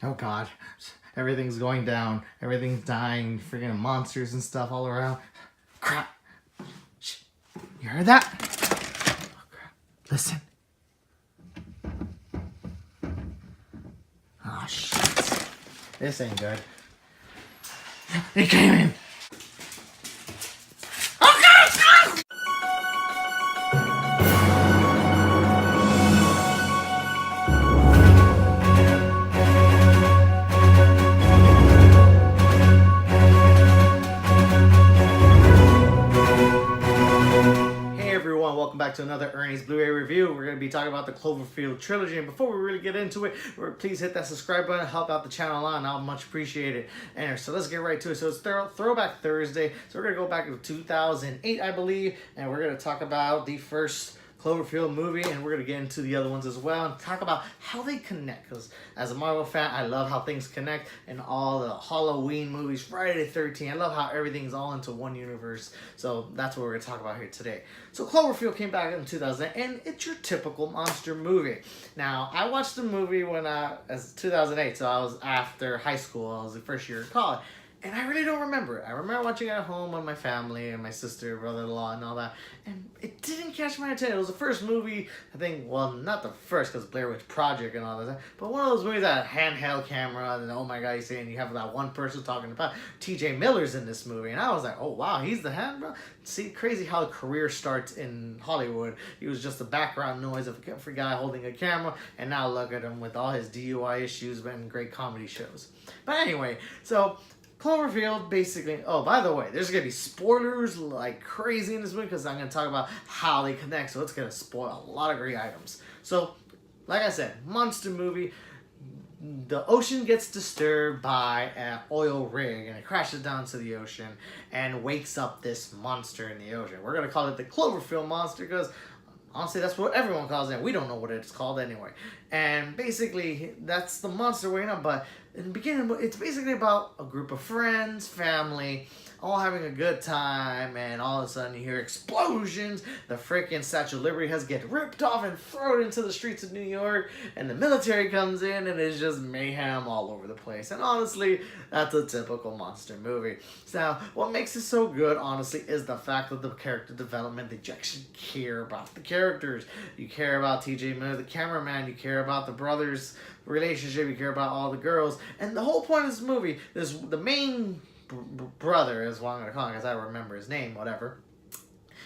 Oh god. Everything's going down. Everything's dying. Freaking monsters and stuff all around. Crap. Shh. You heard that? Oh, crap. Listen. Oh shit. This ain't good. It came in. Welcome back to another Ernie's Blu-ray review. We're going to be talking about the Cloverfield Trilogy, and before we really get into it, please hit that subscribe button, help out the channel on, I'll much appreciate it. Anyway, so let's get right to it. So it's Throwback Thursday, so we're going to go back to 2008, I believe, and we're going to talk about the first Cloverfield movie, and we're going to get into the other ones as well and talk about how they connect, because as a Marvel fan, I love how things connect in all the Halloween movies, Friday the 13th. I love how everything's all into one universe, so that's what we're going to talk about here today. So Cloverfield came back in 2000, and it's your typical monster movie. Now, I watched the movie as 2008, so I was after high school. I was the first year of college. And I really don't remember it. I remember watching it at home with my family and my sister, brother-in-law, and all that. And it didn't catch my attention. It was the first movie, I think, well, not the first, because Blair Witch Project and all that, but one of those movies that had a handheld camera, and oh my god, you see, and you have that one person talking about TJ Miller's in this movie. And I was like, oh wow, he's the handheld? See, crazy how a career starts in Hollywood. He was just a background noise of a guy holding a camera, and now look at him with all his DUI issues and great comedy shows. But anyway, so Cloverfield, basically, oh, by the way, there's going to be spoilers like crazy in this movie because I'm going to talk about how they connect, so it's going to spoil a lot of great items. So, like I said, monster movie, the ocean gets disturbed by an oil rig and it crashes down to the ocean and wakes up this monster in the ocean. We're going to call it the Cloverfield monster because honestly, that's what everyone calls it. We don't know what it's called anyway. And basically, that's the monster waking up. But in the beginning, it's basically about a group of friends, family, all having a good time. And all of a sudden, you hear explosions. The freaking Statue of Liberty has get ripped off and thrown into the streets of New York. And the military comes in, and it's just mayhem all over the place. And honestly, that's a typical monster movie. Now, what makes it so good, honestly, is the fact of the character development. That you actually care about the characters. You care about TJ Miller, the cameraman. You care about the brothers' relationship. You care about all the girls. And the whole point of this movie is the main brother, is what I'm going to call him because I remember his name, whatever.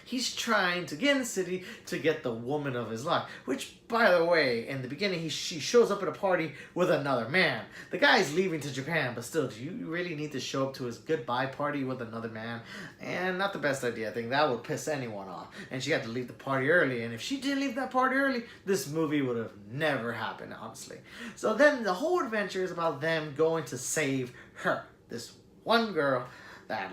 He's trying to get in the city to get the woman of his life. Which, by the way, in the beginning, she shows up at a party with another man. The guy's leaving to Japan, but still, do you really need to show up to his goodbye party with another man? And not the best idea. I think that would piss anyone off. And she had to leave the party early. And if she didn't leave that party early, this movie would have never happened, honestly. So then the whole adventure is about them going to save her. This one girl that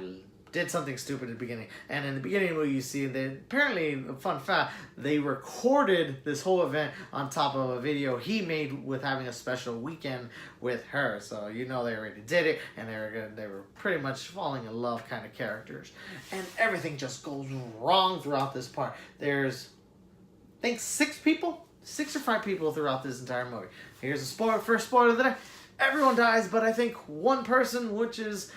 did something stupid at the beginning. And in the beginning where you see that apparently, fun fact, they recorded this whole event on top of a video he made with having a special weekend with her. So you know they already did it, and they were pretty much falling in love kind of characters. And everything just goes wrong throughout this part. There's, I think, 6 or 5 people throughout this entire movie. Here's a spoiler, first spoiler of the day. Everyone dies, but I think one person, which is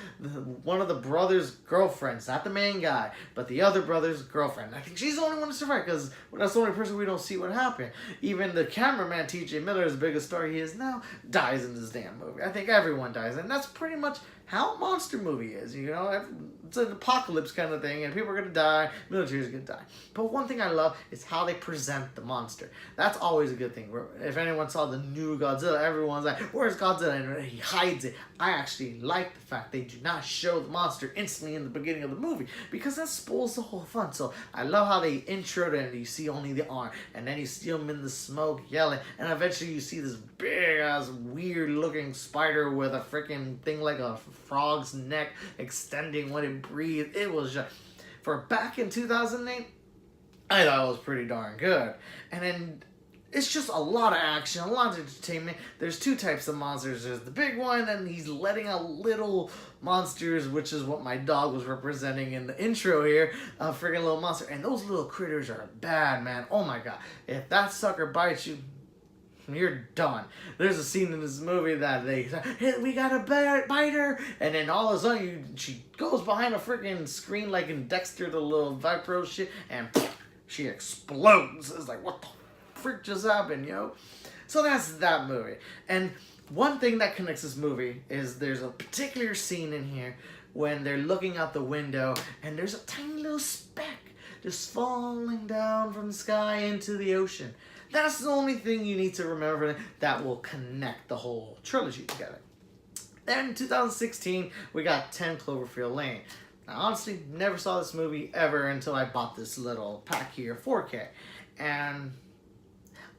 one of the brother's girlfriends, not the main guy, but the other brother's girlfriend. I think she's the only one to survive because that's the only person we don't see what happened. Even the cameraman, TJ Miller, as big a star he is now, dies in this damn movie. I think everyone dies, and that's pretty much how a monster movie is. You know, it's an apocalypse kind of thing, and people are going to die, military's going to die. But one thing I love is how they present the monster. That's always a good thing. If anyone saw the new Godzilla, everyone's like, where's Godzilla? And he hides it. I actually like the fact they do not show the monster instantly in the beginning of the movie, because that spoils the whole fun. So I love how they introed it, and you see only the arm, and then you see him in the smoke yelling, and eventually you see this big ass weird looking spider with a freaking thing like a frog's neck extending when it breathed. It was just, for back in 2008, I thought it was pretty darn good. And then it's just a lot of action, a lot of entertainment. There's 2 types of monsters. There's the big one, and he's letting out little monsters, which is what my dog was representing in the intro here. A freaking little monster. And those little critters are bad, man. Oh my god. If that sucker bites you, you're done. There's a scene in this movie that they say, hey, we got a biter, and then all of a sudden she goes behind a freaking screen like in Dexter, the little Vipro shit, and she explodes. It's like, what the frick just happened, yo? So that's that movie. And one thing that connects this movie is there's a particular scene in here when they're looking out the window and there's a tiny little speck just falling down from the sky into the ocean. That's the only thing you need to remember that will connect the whole trilogy together. Then in 2016, we got 10 Cloverfield Lane. Now, honestly, never saw this movie ever until I bought this little pack here, 4K. And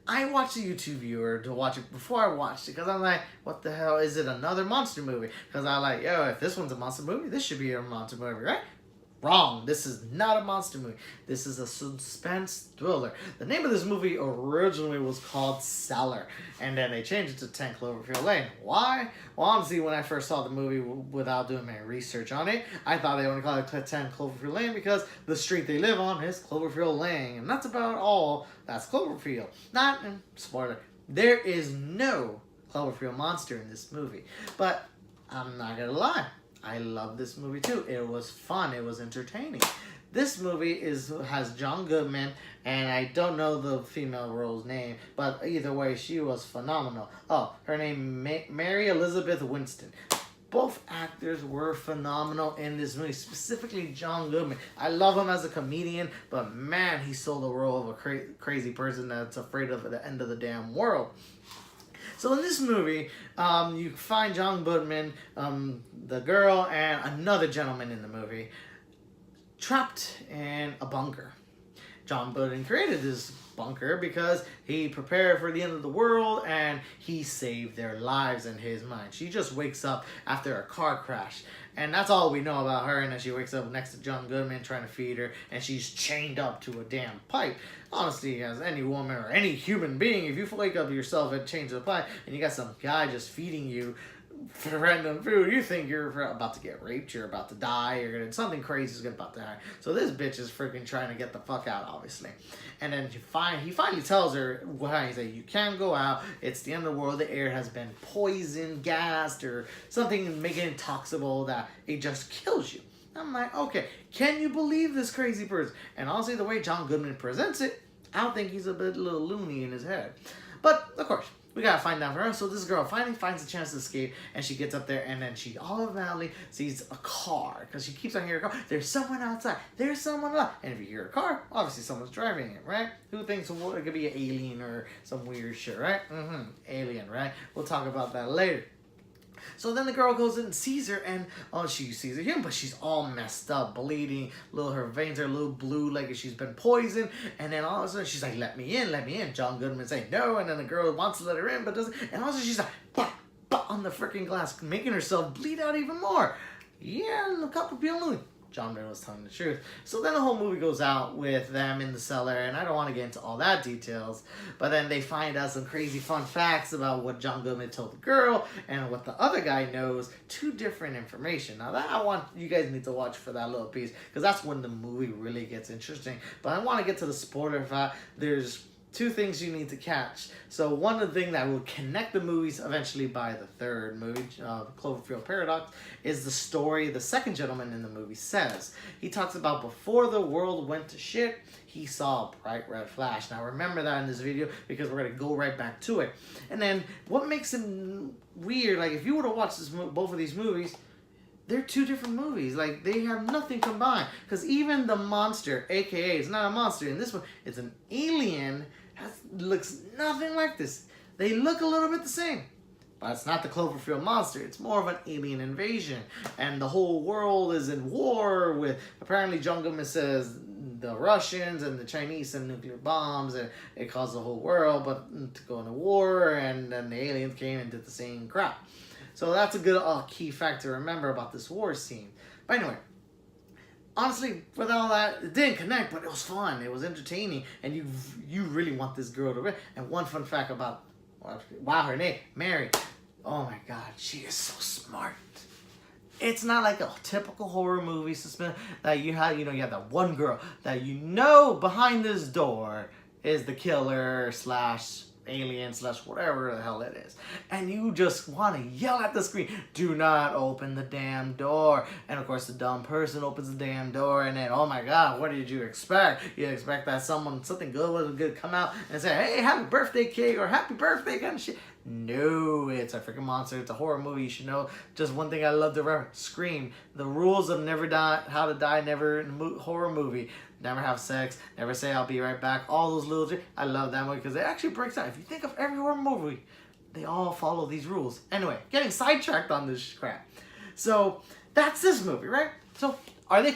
I watched a YouTube viewer to watch it before I watched it because I'm like, what the hell, is it another monster movie? Because I'm like, yo, if this one's a monster movie, this should be a monster movie, right? Wrong. This is not a monster movie. This is a suspense thriller. The name of this movie originally was called Cellar, and then they changed it to 10 Cloverfield Lane. Why? Well, honestly, when I first saw the movie without doing my research on it, I thought they only called it 10 Cloverfield Lane because the street they live on is Cloverfield Lane, and that's about all that's Cloverfield. Not, spoiler, there is no Cloverfield monster in this movie, but I'm not gonna lie, I love this movie too. It was fun. It was entertaining. This movie has John Goodman, and I don't know the female role's name, but either way, she was phenomenal. Oh, her name Mary Elizabeth Winston. Both actors were phenomenal in this movie, specifically John Goodman. I love him as a comedian, but man, he sold the role of a crazy person that's afraid of the end of the damn world. So in this movie, you find John Goodman, the girl, and another gentleman in the movie trapped in a bunker. John Goodman created this bunker because he prepared for the end of the world and he saved their lives in his mind. She just wakes up after a car crash. And that's all we know about her, and then she wakes up next to John Goodman trying to feed her, and she's chained up to a damn pipe. Honestly, as any woman or any human being, if you wake up yourself and change the pipe, and you got some guy just feeding you random food, you think you're about to get raped, you're about to die, something crazy is about to happen. So this bitch is freaking trying to get the fuck out, obviously. And then he finally tells her, he's like, you can't go out, it's the end of the world, the air has been poisoned, gassed, or something making it intoxicable that it just kills you. I'm like, okay, can you believe this crazy person? And honestly, the way John Goodman presents it, I don't think he's a little loony in his head. But, of course, we gotta find out for her. So this girl finally finds a chance to escape, and she gets up there, and then she automatically sees a car, because she keeps on hearing a car. There's someone outside. There's someone alive. And if you hear a car, obviously someone's driving it, right? Who thinks it could be an alien or some weird shit, right? Alien, right? We'll talk about that later. So then the girl goes in and sees her, and she sees a human, but she's all messed up, bleeding. Her veins are a little blue, like she's been poisoned. And then all of a sudden she's like, "Let me in, let me in." John Goodman saying no, and then the girl wants to let her in, but doesn't. And all of a sudden she's like, bah, bah, on the freaking glass, making herself bleed out even more. Yeah, a couple people. John Goodman was telling the truth. So then the whole movie goes out with them in the cellar, and I don't want to get into all that details, but then they find out some crazy fun facts about what John Goodman told the girl and what the other guy knows. Two different information. Now that you guys need to watch for that little piece, because that's when the movie really gets interesting. But I want to get to the spoiler fact. There's two things you need to catch. So one of the things that will connect the movies eventually by the third movie, Cloverfield Paradox, is the story the second gentleman in the movie says. He talks about before the world went to shit, he saw a bright red flash. Now remember that in this video because we're going to go right back to it. And then what makes him weird, like if you were to watch both of these movies, they're two different movies. Like, they have nothing combined. Because even the monster, a.k.a. it's not a monster. In this one, it's an alien that looks nothing like this. They look a little bit the same. But it's not the Cloverfield monster. It's more of an alien invasion. And the whole world is in war with, apparently John Goodman says, the Russians and the Chinese send nuclear bombs. And it caused the whole world but to go into war. And then the aliens came and did the same crap. So that's a good key fact to remember about this war scene. But anyway, honestly, with all that, it didn't connect, but it was fun. It was entertaining, and you really want this girl to win. And one fun fact about, wow, her name, Mary. Oh my God, she is so smart. It's not like a typical horror movie suspense that you have that one girl that behind this door is the killer / alien slash whatever the hell it is. And you just want to yell at the screen, do not open the damn door. And of course the dumb person opens the damn door, and then, oh my god, what did you expect? You expect that something good would come out and say, hey, happy birthday cake, or happy birthday kind of shit. No, it's a freaking monster. It's a horror movie. You should know. Just one thing I love to remember: Scream. The rules of never die, how to die, never in a horror movie. Never have sex. Never say I'll be right back. All those little. I love that movie because it actually breaks down. If you think of every horror movie, they all follow these rules. Anyway, getting sidetracked on this crap. So that's this movie, right? So are they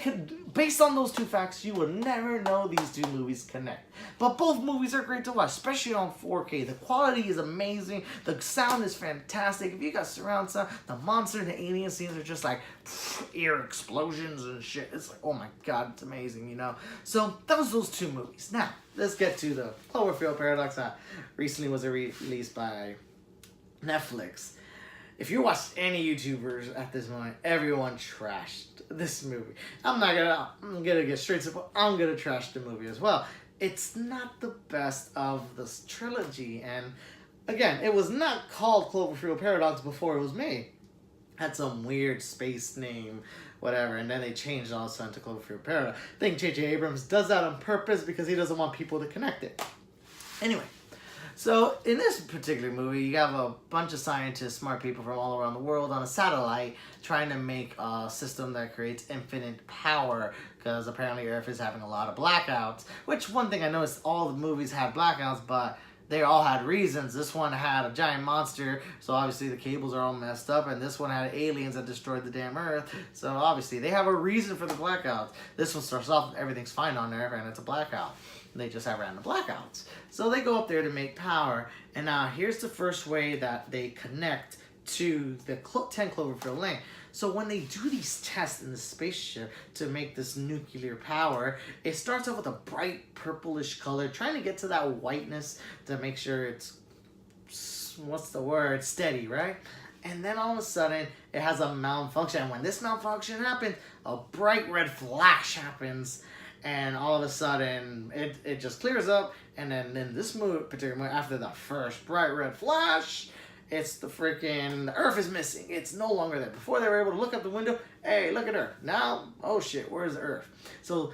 based on those two facts? You will never know these two movies connect. But both movies are great to watch, especially on 4K. The quality is amazing. The sound is fantastic. If you got surround sound, the monster and the alien scenes are just like ear explosions and shit. It's like, oh my god, it's amazing, you know. So that was those two movies. Now let's get to the Cloverfield Paradox that recently was released by Netflix. If you watched any YouTubers at this moment, everyone trashed this movie. I'm gonna get straight to the point. I'm gonna trash the movie as well. It's not the best of this trilogy, and again, it was not called Cloverfield Paradox before it was made. Had some weird space name, whatever, and then they changed all of a sudden to Cloverfield Paradox. I think J.J. Abrams does that on purpose because he doesn't want people to connect it. Anyway. So, in this particular movie, you have a bunch of scientists, smart people from all around the world on a satellite trying to make a system that creates infinite power, because apparently Earth is having a lot of blackouts. Which, one thing I noticed, all the movies had blackouts, but they all had reasons. This one had a giant monster, so obviously the cables are all messed up, and this one had aliens that destroyed the damn Earth, so obviously they have a reason for the blackouts. This one starts off, everything's fine on Earth, and it's a blackout. They just have random blackouts. So they go up there to make power, and now here's the first way that they connect to the 10 Cloverfield Lane. So when they do these tests in the spaceship to make this nuclear power, it starts off with a bright purplish color, trying to get to that whiteness to make sure it's, what's the word, steady, right? And then all of a sudden, it has a malfunction. And when this malfunction happens, a bright red flash happens. And all of a sudden, it just clears up. And then in this particular movie, after the first bright red flash, it's the Earth is missing. It's no longer there. Before they were able to look out the window, hey, look at Earth. Now, oh shit, where's Earth? So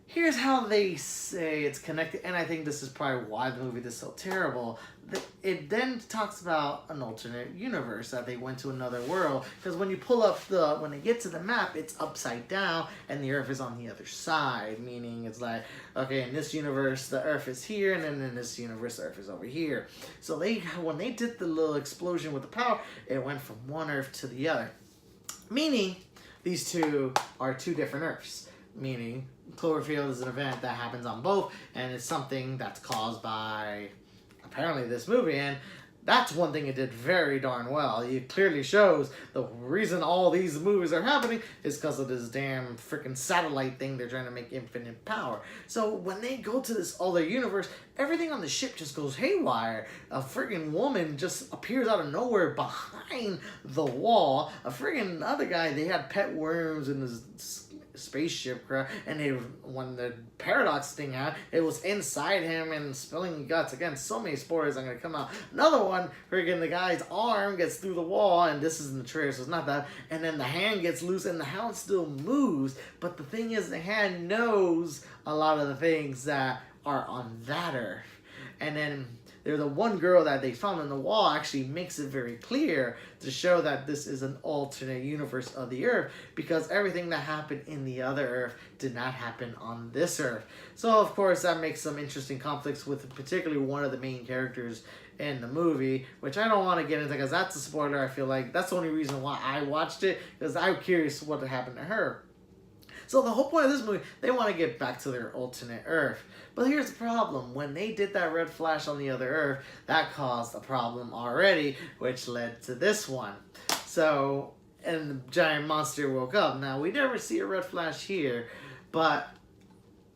here's how they say it's connected. And I think this is probably why the movie is so terrible. It then talks about an alternate universe, that they went to another world. Because when you pull up when they get to the map, it's upside down and the Earth is on the other side. Meaning it's like, okay, in this universe, the Earth is here, and then in this universe, the Earth is over here. So when they did the little explosion with the power, it went from one Earth to the other. Meaning, these two are two different Earths. Meaning, Cloverfield is an event that happens on both, and it's something that's caused by apparently this movie, and that's one thing it did very darn well. It clearly shows the reason all these movies are happening is because of this damn freaking satellite thing they're trying to make infinite power. So when they go to this other universe, everything on the ship just goes haywire. A freaking woman just appears out of nowhere behind the wall. A freaking other guy, they had pet worms in his spaceship crap, and when the paradox thing happened, it was inside him and spilling guts. Again, so many spoilers are gonna come out. Another one, freaking the guy's arm gets through the wall, and this is in the trailer, so it's not that. And then the hand gets loose, and the hand still moves. But the thing is, the hand knows a lot of the things that are on that Earth. And then the one girl that they found in the wall actually makes it very clear to show that this is an alternate universe of the Earth, because everything that happened in the other Earth did not happen on this Earth. So of course that makes some interesting conflicts with particularly one of the main characters in the movie, which I don't want to get into because that's a spoiler. I feel like that's the only reason why I watched it, because I'm curious what happened to her. So the whole point of this movie, they want to get back to their alternate Earth. But here's the problem. When they did that red flash on the other Earth, that caused a problem already, which led to this one. So, and the giant monster woke up. Now, we never see a red flash here, but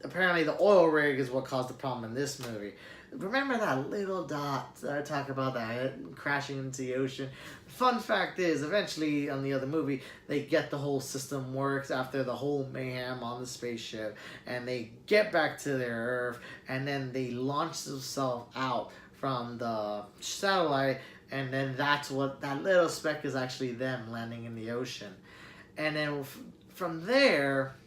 apparently the oil rig is what caused the problem in this movie. Remember that little dot that I talked about that crashing into the ocean? Fun fact is, eventually on the other movie, they get the whole system works after the whole mayhem on the spaceship, and they get back to their Earth, and then they launch themselves out from the satellite, and then that's what that little speck is actually them landing in the ocean. And then from there,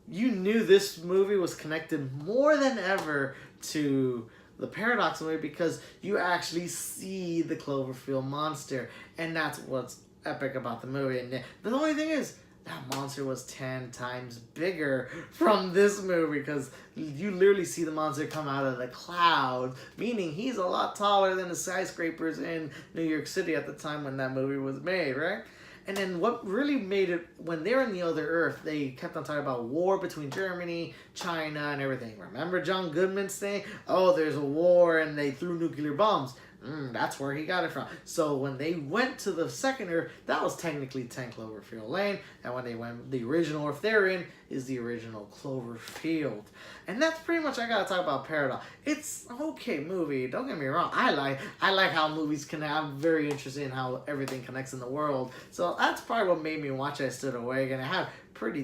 you knew this movie was connected more than ever to the Paradox movie because you actually see the Cloverfield monster, and that's what's epic about the movie. And the only thing is, that monster was 10 times bigger from this movie because you literally see the monster come out of the clouds, meaning he's a lot taller than the skyscrapers in New York City at the time when that movie was made, right? And then what really made it, when they're in the other Earth, they kept on talking about war between Germany, China, and everything. Remember John Goodman's thing? Oh, there's a war and they threw nuclear bombs. That's where he got it from. So when they went to the second Earth, that was technically 10 Cloverfield Lane. And when they went, the original Earth they're in is the original Cloverfield. And that's pretty much, I gotta talk about Paradox. It's an okay movie, don't get me wrong. I like how movies connect. I'm very interested in how everything connects in the world. So that's probably what made me watch I Stood Awake. And it had pretty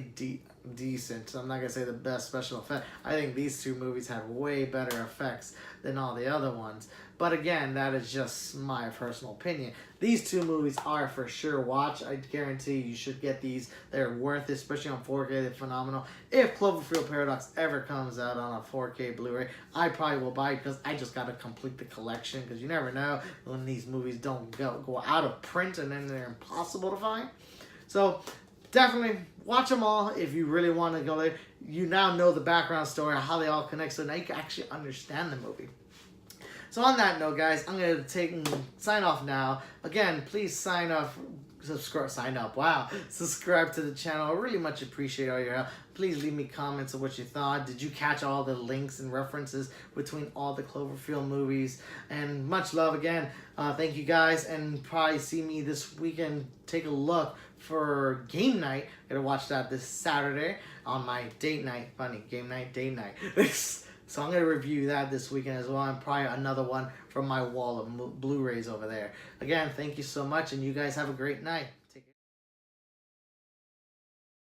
decent, I'm not gonna say the best special effect. I think these two movies had way better effects than all the other ones. But again, that is just my personal opinion. These two movies are for sure watch. I guarantee you should get these. They're worth it, especially on 4K. They're phenomenal. If Cloverfield Paradox ever comes out on a 4K Blu-ray, I probably will buy it because I just got to complete the collection because you never know when these movies don't go out of print and then they're impossible to find. So definitely watch them all if you really want to go there. You now know the background story, how they all connect, so now you can actually understand the movie. So on that note, guys, I'm going to sign off now. Again, please sign up, subscribe to the channel. I really much appreciate all your help. Please leave me comments of what you thought. Did you catch all the links and references between all the Cloverfield movies? And much love again. Thank you guys, and probably see me this weekend. Take a look for Game Night. I'm going to watch that this Saturday on my date night. Funny, game night, date night. So I'm going to review that this weekend as well, and probably another one from my wall of Blu-rays over there. Again, thank you so much, and you guys have a great night.